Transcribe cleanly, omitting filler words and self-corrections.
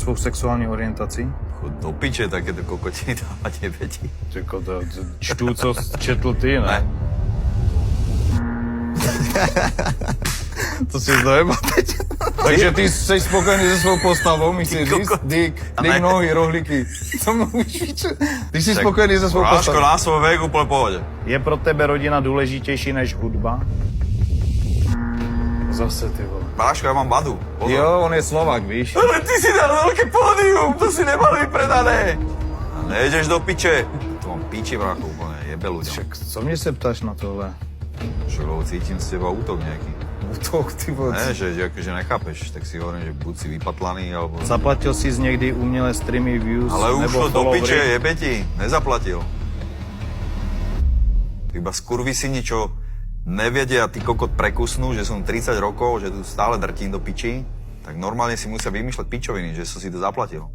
svou sexuální orientací? Chod do piče, takéto kokotiny dávať nebeti. Tyko, to čtu, co četl ty, ne? Ne. To si dojeba teď. Takže ty jsi spokojený se svou postavou, myslíš říct? Dík nohy, rohlíky. Co mluvíš, víče? Ty jsi spokojený se svou Práško postavou. na svoj vek úplne v pohode. Je pro tebe rodina důležitější než hudba? Zase ty vole. Práško, ja mám badu. Pozor. Jo, on je Slovák, víš? Ale ty si dal veľké pódium, to si nemal vypredané. A nejdeš do piče. To mám piči, brácho, úplne jebe ľuďom. Však co mě se ptáš na tohle? Však lebo cítim z teba útok nejaký. Útok, ty vole. Ne, že nechápeš, tak si hovorím, že buď si vypatlaný, alebo... Zaplatil jsi někdy umělé streamy, views, Ale už nebo to do piče, followery? jebe ti, nezaplatil. Iba skurvy si ničo nevedia, ty kokot prekusnú, že som 30 rokov, že tu stále drtím do piči, tak normálne si musia vymýšľať pičoviny, že som si to zaplatil.